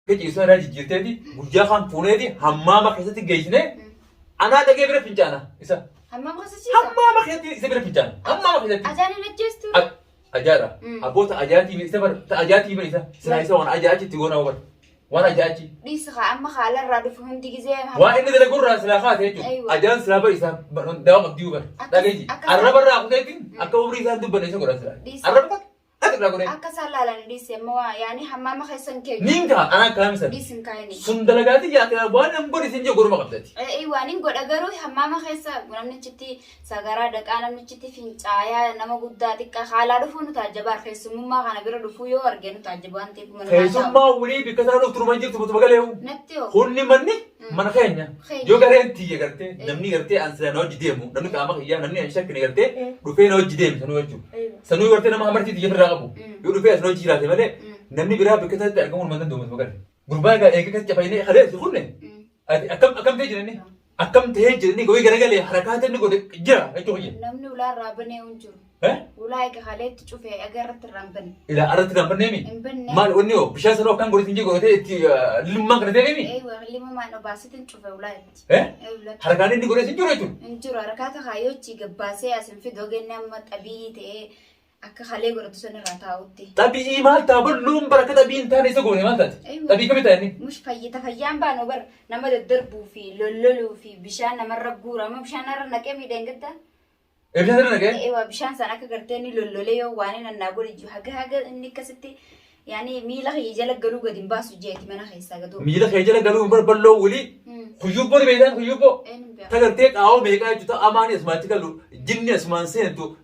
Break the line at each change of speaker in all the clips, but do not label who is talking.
كذي إسمه راجع جيرتدي وجا خان فونيدي حمام خيستي جيشنه أنا ده جبره فنجانا إسا
حمام خصوصي
حمام خيستي إسا بره فنجانا حمام خيستي
أجاني نجستو
أجارة أبوت أجاتي إسا أجاتي من إسا سنا إسا وانا أجاتي تقول أول وانا أجاتي
ليس خا أما خاله رادو فهم تيجي زي
وإن ده لقول راس لاخات هيجو أجان سلابا إسا داوم أبديو ده جيجي الربع راكو تيجي أكبر إسا دبنا إسا قرأ سلا الربع أتكلم قرأ
أكسر لا لا ليس مو يعني حمام خيسن كي
نينكا أنا كلام سن
ليس كايني
سندلقاتي يا كلا وانا مبوري سنجو قرأ ما قبضتي
أيوة نين قد أجرو حمام خيسة ونحن نشتي سجارة دك أنا نشتي فين عيا نما قداتي كخالا رفونو تاجبار خيسة مما خنا بيرو رفويو أرجعنا تاجبان تيب من
خيسة ما ولي بكثرة لو تروح مانجر تبغى تبغى له
نتيو
خوني مني من خينيا جو كرين تيجي كرتة نمني كرتة أنسان نوج ديمو نمني كامك يا نمني أنشك كني كرتة رفين نوج ديم سنو يجو سنو كرتة نما همرتي تيجي برا يقولوا فيها سنو جيرات ماله نمني برا بكثرة ترجمون من دون مكان غربا كا إيك كذا جبايني خلاص يخونه أكم تيجي أكم تيجي قوي كرجع لي حركات نقول جرا أيتو هي
نمني ولا رابني ونجور ولا إيك خالد تشوفه أجرت الرامبن
إذا أردت كم بنيمي ما ونيو بشار سلوا كان قولي تيجي قولي لما كنا تيجي
أيوة لما ما نباسط نشوفه ولا
حركات نقول قولي تيجي قولي
نجور حركات خايو تيجي باسي أسم في دوجين نمت أبي تي أك خالي قرط سنة راتاوتي
تبي إيه مال تابل لوم بركة تبي إنت هني سكوني ما تات تبي كم تاني
مش فيان بانو بر نما الدربو في لولو في بشان نما رجورا ما بشان نرنا كم يدنجتا
إيش هذا نكى
إيوه بشان سنة كقرتني لولو واني نناقول يجوا حاجة إني كستي يعني ميلا خيجلك قالوا قديم باسو جيتي منا خيسا قدو
ميلا خيجلك قالوا بربلو ولي خيوبو بيدان خيوبو تقدرتك أو ميكا جتا أماني اسمعتك لو جنني اسمان سين تو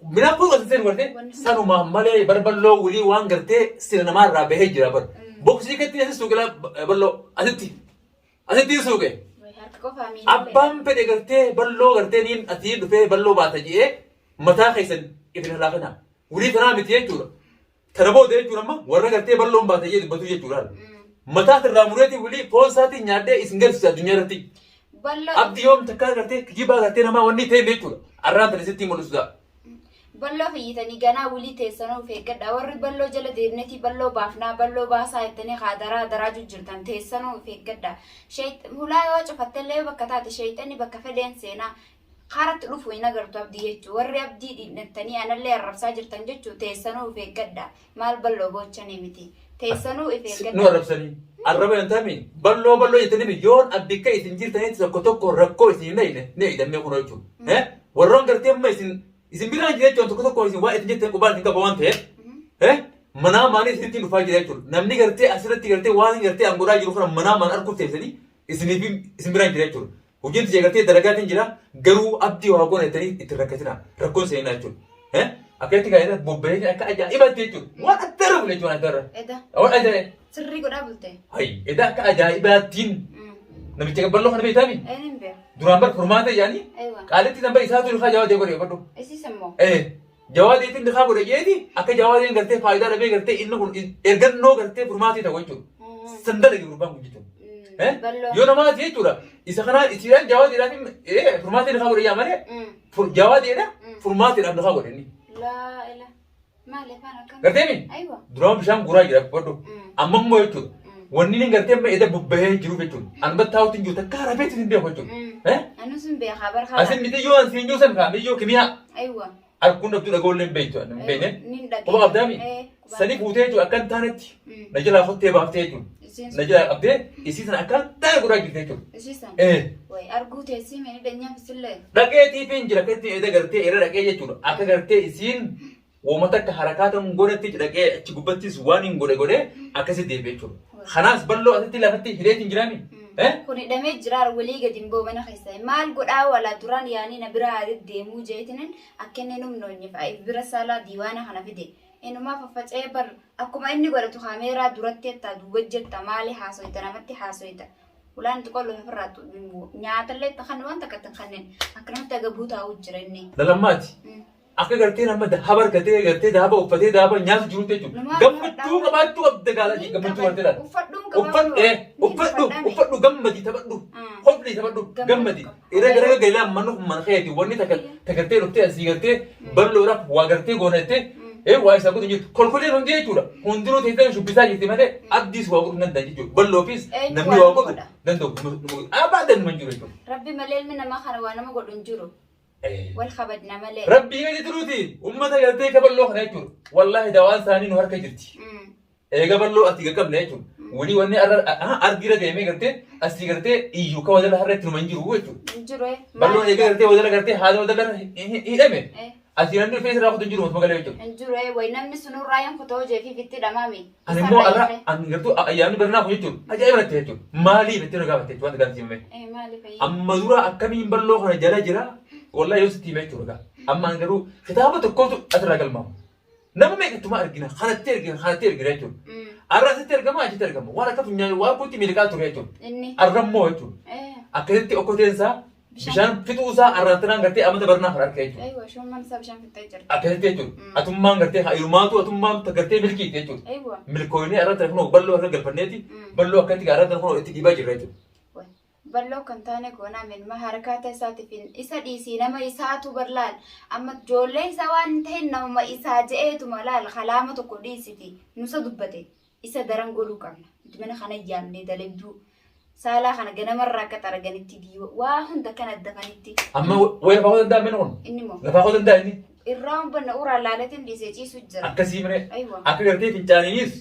بنا كل قصة سين ورده سانو ما مالي بربلو ولي وان قرتة سينما رابه جرا بر بوكسي كتير هسه سوكلا برلو أسيتي سوكه أبام في قرتة برلو قرتة نين أثير في برلو باتجيه متى خيسن إبن هلاكنا ولي ترى متيه تورا ترى ده تورا ما ورنا قرتة برلو باتجيه بتوجه تورا متى ترى مراتي ولي فوز ساتي نياده إسنجر الدنيا رتي أبدي يوم تكاد قرتة كجيبا قرتة نما وني تي بيتورا أراد رزتي ملوسدا
بلو فيتني جانا ولي تيسانو فيك داور بلو جل ديرنتي بلو بافنا بلو باسا يتني خادرا دراجو جرتان تيسانو فيك دا شيء هلا يوجه فتلة بكتات شيء بكفدين سينا خارت رفو ينا قرطو أبدي يجو وري أبدي نتني أنا اللي الرفسا جرتان جتشو تيسانو فيك دا مال بلو بوچاني متي تيسانو فيك دا
نو رفسني الربع أنتامي بلو يتني بيون أبديكا يتنجير تاني تسكتوكو ركو يتني نيجي دمي يكون يجو ورون قرتي ما isin biraan jira jechuun tokko tokko isin waa isin jettan qubaan isin qaba waan ta'eef manaa maanii isinitti dhufaa jira jechuudha namni gartee asirratti gartee waan gartee angoodhaa jiru kana manaa maan arguuf teessanii isiniif isin biraan jira jechuudha hojiin tijjee gartee dalagaatiin jira garuu abdii waa goona jettanii itti rakkatina rakkoon seenaa jechuudha akkatti gaa'eedha bobba'ee akka ajaa'ibaatti jechuudha waan adda rabu jechuudha adda rabu waan ajaa'iba
sirrii godhaa bulte
hayi edda akka ajaa'ibaattiin namicha bal'oo kana beektaami duraan bar furmaata yaani qaalitti namba isaatu ilkaa jawaadee godhe godhu jawaadee ilkaa godhe jeeti akka jawaadeen gartee faayidaa dhabee gartee inni kun ergannoo gartee furmaatii ta'u jechuudha sandala gurbaan kun jechuudha yoo namaati jechuudha isa kanaan isiidhaan jawaadeedhaan furmaatii ilkaa godhe yaa malee jawaadeedha furmaatiidhaaf ilkaa godhe inni garteemi duraan bishaan guuraa jira godhu amma immoo jechuudha wanni ni gartee amma edda bobba'ee jiru jechuudha anba taa'uutiin jiru takka rafeetti hin beeku jechuudha
anu sun beekaa barkaa
asin miti yoo ansiin yoo san kaa'ame yoo kimiyaa arguun dhabduu dhagoolee hin beektu hin beekne quba qabdaami sani fuutee jechuudha akka hin taanetti na jalaa fottee baaftee jechuudha na jalaa qabdee isii sana akka hin taane godhaa jirte jechuudha
arguu teessii meeni danyaa fisillee
dhaqee tiifiin jira akka ittiin edda gartee irra dhaqee jechuudha akka gartee isiin woomata akka harakaatan godhatti dhaqee achi gubbattis waan hin godhe akkasi deebi'e jechuudha. Kanaas bal'oo asitti lafatti hidheetiin jiraami.
Kun hidhamee jiraar walii gadi hin boobana keessa maal godhaa wala duraan yaanii na bira haadhi deemuu jeetinin akka inni numnoonye fa'a bira saalaa diiwaana kana fide inumaa faffacee bar akkuma inni godhatu kaameeraa duratti jettaa duuba jetta maali haasoyta namatti haasoyta ulaan xiqqoo lafa firraatu nyaatallee kan waan takka kanneen akka namatti agabuu taa'uu jira inni.
Lalammaati. Akka gartee nama habar gatee gartee daaba uffatee daaba nyaatu jiru jechuudha. Gammachuu qabaachuu qabda gaalaa gammachuu gartee laata. Uffadhu gammadi taphadhu. Hobli taphadhu gammadi. Irra gara gailaa manuu mana keeti wanni tagartee dhuftee asii gartee bal'oodhaaf waa gartee goonattee waa isa godhu jiru kolkoleen hundi jechuudha hundinuu teessee shubbisaa jirti malee abdiis waa godhu nan dandeenya jechuudha balloofis namni waa godhu danda'u abaadan man jiru jechuudha.
Rabbi malee ilmi namaa kana waa nama godhu hin jiru. Wal kabajna malee.
Rabbii gadi turuuti uummata galtee kaballoo kana jechuudha wallaahi dawaan isaanii nu harka jirti. Eega balloo ati gaqqabne jechuudha. Wani wanni argira deemee gartee asii gartee iyyuu ka wadala harratti nu man jiru jechuudha.
Injiru
Balloon eega gartee wadala gartee haala wadala hidhame. Asii namni rifeensa irraa kutu jiru mutuma galee jechuudha.
Injiru way namni sunu raayaan kutoo jeefi fitti dhamaami.
Ani immoo arra ani gartuu ayyaanni barnaa kun jechuudha. Ajaa'iba natti jechuudha. Maaliif itti nu gaafatte jechuudha wanta gaafasiifame.
Maaliif ayyaana.
Amma dura akkamiin balloo kana jala jira wallahi yoo sitti hime jechuudha. Amma garuu kitaaba tokkotu asirraa galmaama. Nama meeqattuma argina kanatti argina jechuudha. Arra asitti argama achitti argama waan akka funyaan waan kutti miliqaa ture jechuudha. Arrammoo jechuudha. Akkasitti okkoteensaa bishaan fixuusaa arraantanaan gartee amata barnaa kan argaa jechuudha.
Aywa shummaan isaa bishaan fixaa jira.
Akkasitti jechuudha. Atummaan gartee hirumaatu atummaan gartee milkiiti jechuudha.
Aywa.
Milkooyinee arra telefoonoo balloo irra galfanneeti balloo akkatti arra telefoonoo itti dhiibaa jirra jechuudha.
Balloo kan taane goonaa milma harkaata isaatiif isa dhiisii nama isaatu barlaal amma ijoollee isaa waan ta'een nama isaa je'eetuma laal kalaama tokko dhiisiti nusa dubbate isa daran godhuu qabna mana kana yaamnee dalagduu saalaa kana ganamarraa akka xaraganitti diiwa waa hunda kan addafanitti.
Amma wayii lafaa danda'a mini kun.
Inni moo.
Lafaa danda'a inni.
Irraan banna uraan laalatiin dhiisee ciisu jira.
Akkasii mire. Akka gartee fincaaniinis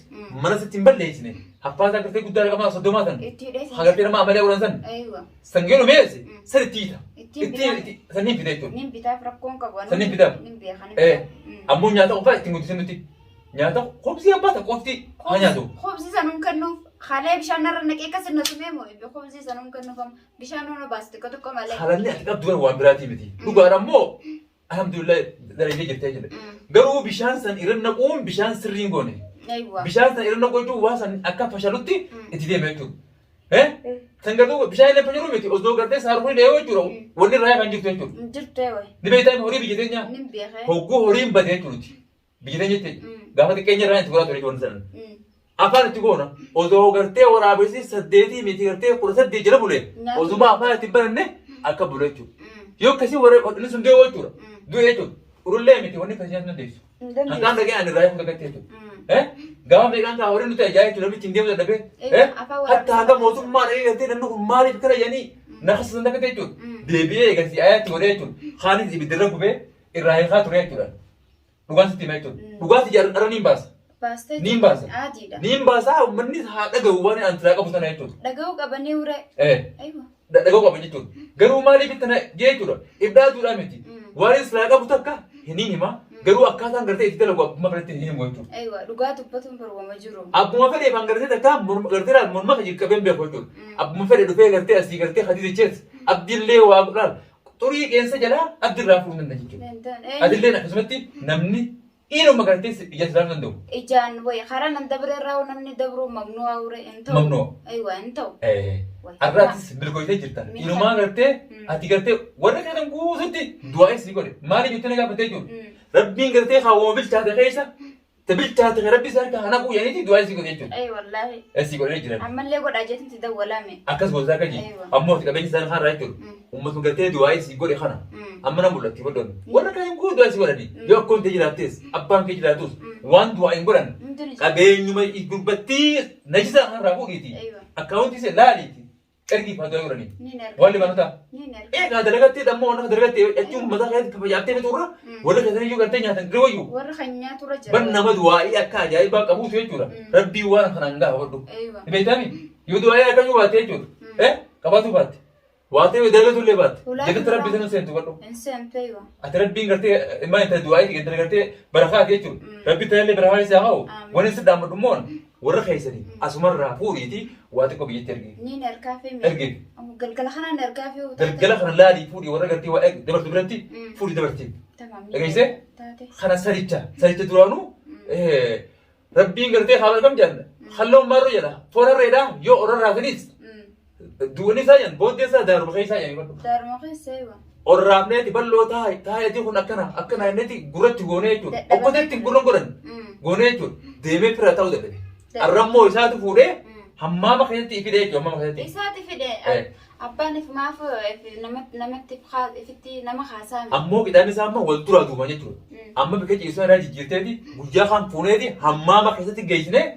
mana sitti hin balleessine. Haffaasaa gartee guddaa qabamaa soddomaa san.
Itti hidheessi.
Hagartee nama amalee godhan san. Sangeenu meessi san itti hiita. Itti sanniin fida jechuudha.
Nin bitaaf rakkoon qabu.
Sanniin bitaaf.
Nin beekan.
Ammoo nyaata qofaa ittiin guddisee nuti. Nyaata qobsii abbaata qofti haa nyaatu.
Qobsii sanuun kennuuf halee bishaan irra naqee kas na sumee moo qobsii sanuun kennuufam bishaan nuna baasti ka tokko malee.
Haalanni ati qabdu gara waan biraatii miti. Dhugaadha ammoo alhamdulillah darajee jirtee jira. Garuu bishaan san irra naquun bishaan sirriin goone. Bishaan san irra naquu jechuun waan san akka fashalutti itti deema jechuudha. San garuu bishaan illee fashaluu miti osoo gartee saarfuu dheeyoo jechuudha. Wanni irraa kan jirtu jechuudha.
Jirtee wayi.
Ni beektaa horii biyya teenyaa.
Nin beekee.
Hogguu horiin badee jechuudha. Biyya teenya jechuudha. Gaafa xiqqeenya irraa itti goraa ture jechuudha sanan. Afaan itti goona osoo gartee waraabessi 8 miti gartee 18 jala bule osuma afaan itti bananne akka bule jechuudha. Yoo akkasii warri sun deewoo jechuudha. Du'e jechuudha. Urullee miti wanni akkasii nyaata dandeessu. Hanqaan dhagee ani irraa eeguutu gattee jechuudha. Gaafa meeqaan kaa horii nuti ajaa'ee jechuudha namichi hin deemu dadhabee. Hatta hanga mootummaa dhagee gartee namni kun maaliif kana jedhanii naqasa san dakkate jechuudha. Deebi'ee eegasii ayaatti godhee jechuudha. Kaanis ibiddirra gubee irraa eegaa ture jechuudha. Dhugaan sitti hima jechuudha. Dhugaati jaarra niin baasa. Niin baasa. Niin baasa uummanni haa dhaga'u waan antiraa qabu sana jechuudha.
Dhaga'uu qabanii uree.
Dhaga'uu qaban jechuudha. Garuu maaliif itti jechuudha. Ibdaatuudhaa miti. Waan israa qabu takka hin hima. Garuu akkaataan gartee itti dalagu abbuma fedhetti hin himu jechuudha.
Dhugaa dubbatuun barbaama jiru.
Abbuma fedhee kan gartee takka gartee morma kan jirqabeen beeku jechuudha. Abbuma fedhee dhufee gartee asii gartee hadiisa chees abdiillee waa godhaan xurii qeensa jalaa abdirraa fuudhuu danda'a jechuudha. Adilleen akkasumatti namni dhiiruma gartee ija islaam danda'u.
Ijaan wayi karaa nan dabareerraa namni dabruu mamnuu awure hin ta'u.
Mamnuu.
Hin ta'u.
Arraatis bilkoitee jirta. Inumaa gartee ati gartee warra kanan guututti du'aa isii godhe. Maaliif jettee na gaafatee jiru? Rabbiin gartee kaawwama bilchaate keessa tabilchaate rabbi isaa harka hana quuyaniiti du'aa isii godhe jechuudha.
Wallaahi.
Isii godhee jiran.
Ammallee godhaa jeetti dawwalame.
Akkas gosaa kaji. Ammoo qabeenyi isaan har'a jechuudha. Uummatni gartee du'aa isii godhe kana. Amma na mul'atti godhan. Warra kanan guutuu du'aa isii godhani. Yoo akkoon ta'e jiraattees abbaan kee jiraatus waan du'aa hin godhan. Qabeenyuma gurbattii najisa har'aa fuudhiiti. Akkaawuntii ishee laaliiti. Ergi pada orang ni. Wali mana tak? Ada dekat tidak mau nak dekat itu masa saya kebajikan itu orang. Wala kita juga katanya tak kau juga.
Wala hanya tu raja.
Ben nama dua iya kah jadi bak kamu tu juga. Rabbi wan khananda waduh. Ini betul ni. Yo dua iya kan juga tu juga. Kapan tu bat? Waktu itu dekat tu lebat. Jadi terap bisa nusen tu waduh.
Nusen tu juga.
Aterat bing kerja, emang itu dua iya kita kerja berakat dia tu. Rabbi terlihat berakat siapa? Wani sedang berumur. Warra keessanii asumarraa fuudhiiti waati ko biyyatti ergi.
Ni nerkaafee mi?
Ergi.
Galgala kana nerkaafee uu
taate. Galgala kana laali fuudhi warra gartii waa dabartu biratti fuudhi dabarti. Dhageessee? Kana saricha duraanuu rabbiin gartee haala kam jedhan halloon maarroo jedha foorarreedha yoo orarraa finis duwwani isaa jedhan booddee isaa daaruma keessaa jedhan.
Daaruma keessaa yoo.
Orraafneeti balloo taa'eeti kun akkana inneeti gurratti goonee jechuudha. Okkoteetti gurra godhan goonee jechuudha. Deemee fira ta'uu dadhabe. Arrammoo isaatu fuudhee hammaama keessatti ifidee jechuudha. Hammaama keessatti.
Isaati fidee أباني في ما في نمت بخاز فتي نما خاسام
أمو كده أنا سامع والترا دوما نجوا أما بكتير إنسان راجع جيرتي وجا خان فوني حمام خيسة جيشنه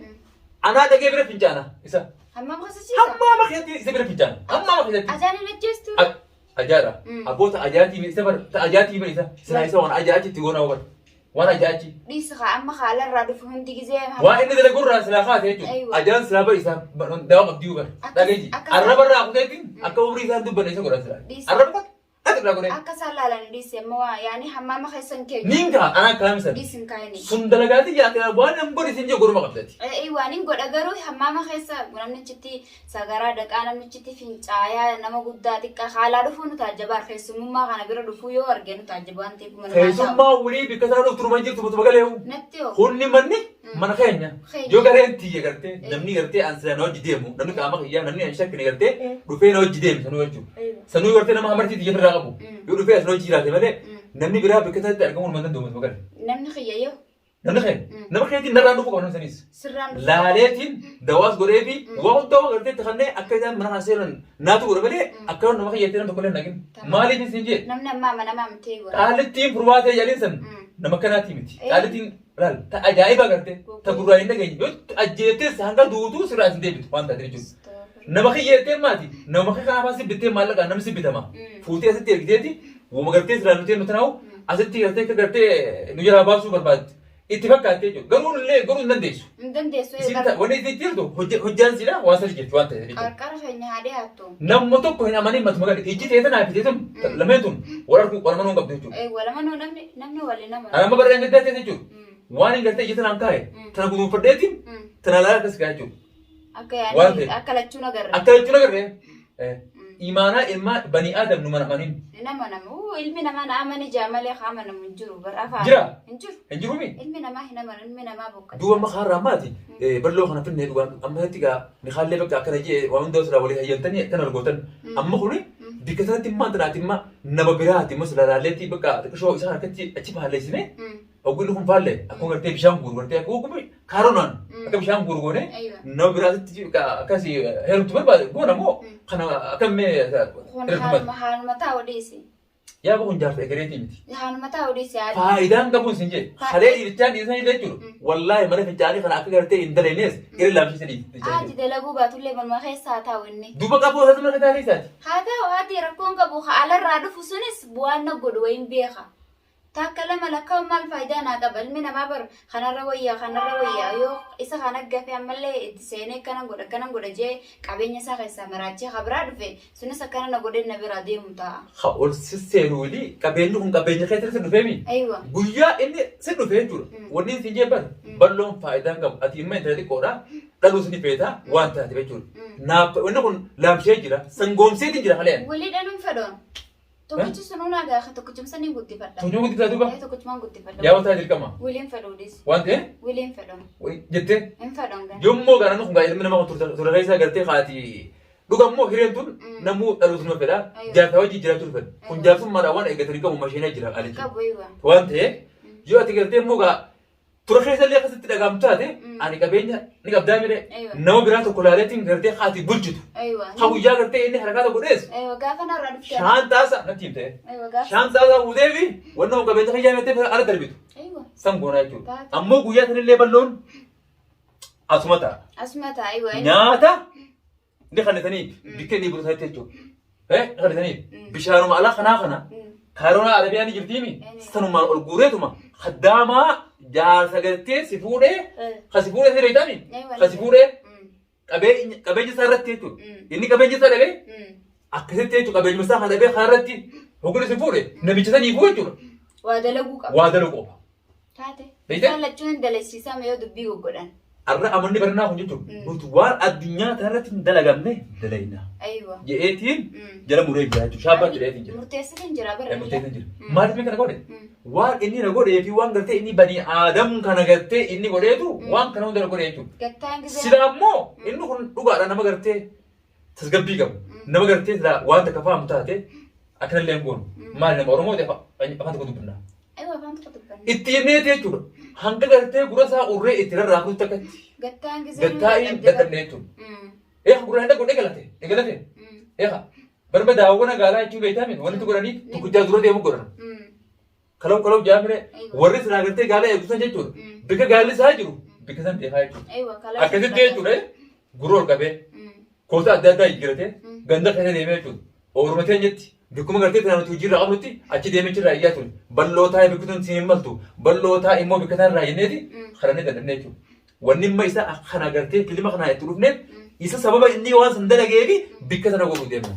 أنا ده جبر فنجانا إسا
حمام خسيسي
حمام خيسة إسا جبر فنجانا حمام خيسة
أجاني نجستو
أجارة أبوت أجاتي إسا أجاتي من إسا سنا إسا وأنا أجاتي تقول أول وأنا أجاتي
ديس خا أما خاله رادو فهم تيجي زي
وإن ده لقول راس لاخات هيجو أجان سلابا إسا داوم أبديو بر تاجي الربع راح تيجي أكوري إسا دو بني إسا قرأ سلا الربع أتبلا قرأ
أكسر لا ديس موا يعني حمام خيسن كي
نينكا أنا كلام سر
ديس كايني
سندلقاتي يا كلا وانا مبوري سنجو قرما قبلتي
أيوة نين قد أجرو حمام خيسة ونحن نشتي سجارة دك أنا نشتي فين عيا نما قداتي كخالا رفون تاجبار خيسة مما كنا بيرو رفو يو أرجعنا تاجبان تيب من
خيسة ما ولي بكثرة ترومانجي تبغى تبغى له
نتيو
خوني مني من خينيا جو كارين تيجي كرتة نمني كرتة أنسان نوج ديمو نمني كاما خيا نمني أنشا كني كرتة رفين نوج ديم سنو يرجو سنو كرتة نما همرتي تيجي برا يقولوا فيها سنو جيرات ماله نمني برا بكثرة تركمون من دوم مقال
نمني خيايو
نمني خير نمني خير تين نرانو فوق ونوم سنيس
سران
لا ليتين دواس غريبي وقت دوا غرتة تخنى أكيد من حاسيلن ناتو غريبي أكيد نمني خير تين تقولين لكن مالي تسنجي
نمني ما متيجو
قالت تيم فروات يالين سن نمكناتي متي قالت تيم لا تأجايبا غرتة تقولين لكن يوت أجيتس هنگا دوتو سراس ديبت وان تدري نمخي يتين ماتي نمخي كنا بس بيتين مالك أنا مسي بيتما فوتي أسد تيرجيتي ومغرتي سرانوتي نتناو أسد تيرجيتي كغرتي نجارة باسو برباد اتفاق كاتيجو قرون ليه قرون نديسو سيتا وني تيرتو هجان سيلا واسر جيت وان تدري
أكار خيني هادي هاتو
نمتو كهنا ماني متمغل إيجي تيتنا أبيتهم لميتون ولا منو قبضيتو
أي ولا منو نمني ولا نمني
أنا ما بريان قدرت تيجو وان قدرت جيتنا أنكاي تنا بدون فرديتين تنا لا كسكاجو
أكلتشونا قرر
أكلتشونا قرر إيمانا إما بني آدم نمنا مانين
هو علمي نما نأمني جاملة خامنا من جرو برافا
جرا
انجرو
مين
علمي نما هنا من علمي نما بوك
دوا ما خارا ماتي برلو خنا في النهاية دوان أما هتيجا نخلي بقى كناجي وان دوس راولي هي التانية تنا القطن أما خوني بكثرة ما ترى ما نببرات مثلا رالتي بقى تكشوا إذا كنتي أجيبها ليسنة أقول لهم فالله أكون قرتي بشام غورغورتي أكون كم كارونان أكون بشام غورغورة نببرات تجي كاسي هرم تبرد قونا مو خنا كم
هان متى وديسي
يا بكون جالس إكريتي متي
هان متى وديسي
فايدان كابون سنجي خليه يرتاح إنسان يلجور والله مرة في الجاري خنا أكيد قرتي إندلينيس كير لامشي سدي
دي لغو باتولي من ما خي ساتا وني
دوبا كابو هذا مرة كتاري سات
هذا وادي ركون كابو على الرادو فسونس بوانا قدوين بيخا تاكلم لك ما الفايدة أنا قبل من ما بر خنا روية يو إذا خنا جافي عمله تسيني كنا نقول جي كابيني ساق السمراجي خبرات في سنة سكنا نقول النبي رادي متى
خاول سيرولي كابينهم كابيني خير سنفهمي
أيوة
بويا إني سنفهم جور وني سنجي بلهم فايدة قب أتيم ما ينتهي كورا lalu sini peta wanta tiba jur na wena kun lam shejira sangom se dinjira kalian
وليد أنا مفدون توكيتش سنونا جا توكيتش مسني قلتي فدا
تونيو قلتي فدا دوبا
توكيتش ما قلتي فدا
يا وتا ديركما
ويليام فدوديس
وانت
ويليام فدون
جت
إن فدون ده
يومو غانا نخون غايل من ما تور غايسا غرتي خاتي دوغامو هيرنتون نمو دلوس ما فدا جاتا وجي جرا تور فد كون جاتو مراوان ايغتريكا وماشينا جرا علي
كابويوا
وانت يو اتيغرتي موغا ترخيص اللي خسرت دغامتاته اني كبينيا نقبدا ميري نو براتو كولاريتين غرتي خاتي بلجتو
ايوه
خويا غرتي اني حركات غوديس
ايوه غافنا رادف
شان تاسا نتيمته
ايوه غاف
شان تاسا وديفي ونو كبينيا خيا متي على دربيتو
ايوه
سانغونا جو امو غويا تن اللي بلون اسمتا
ايوه
نياتا دي خلتني بكني بروتايتو خلتني بشارو مالا خنا كارونا عربياني جبتيمي سنو مال اورغوريتوما خداما جار سغرتي سيفوده خسيفوده سيريتامي خسيفوده كبيج سارتيتو اني كبيج ساربي اكسيتيتو كبيج مسا خدبي خارتي هوغل سيفوده نبيچتني فوچو وادلغو تاتي
سالچون دلسيسا ميو دبي غودان
أرى أمني برنا هنجتو بتوار الدنيا ترى تندلعمني دلائنا
أيوة
جئتين جرا مريب جاهتو شابا جئتين جرا
مرتسين جرا برا
مرتسين جرا ما أدري كنا قولي وار إني نقولي في وان قلتي إني بني آدم كنا قلتي إني قولي تو وان كنا ودر قولي تو سلامو إنه كن لقى أنا ما قلتي تسقبي كم نما قلتي لا وان تكفى متاته أكن اللي يقول ما لنا مرمو ده فانت كنت بنا
أيوة فانت كنت بنا
إتيني تيجوا هنگا قلتي قرصا أوري إتينا راكو تكت قتاين قتنيتو إيه قرصا هندا قلتي قلتي إيه بربدا وانا قال هاي شو بيتامين وانا تقول اني تكجا زورة ديمو قرن كلو جامره ورث ناقرتي قال ايه دوسن جيتور بك قال لي ساجرو بك سن دي هاي
ايوه كلام
اكيد جيتور غرور كبه كوتا دادا يجرته غندا كده ديمه اورمتين جتي بكم قرتي تنا توجير عمرتي اكي ديمه راياتون بلوتا بكتون سيملتو بلوتا ايمو بكتان راينيتي خرني دنيتو ونما يسا خنا قرتي كلمه خنا يتروفنت يسا سبب اني وان سندلغيبي بكتنا غو ديمه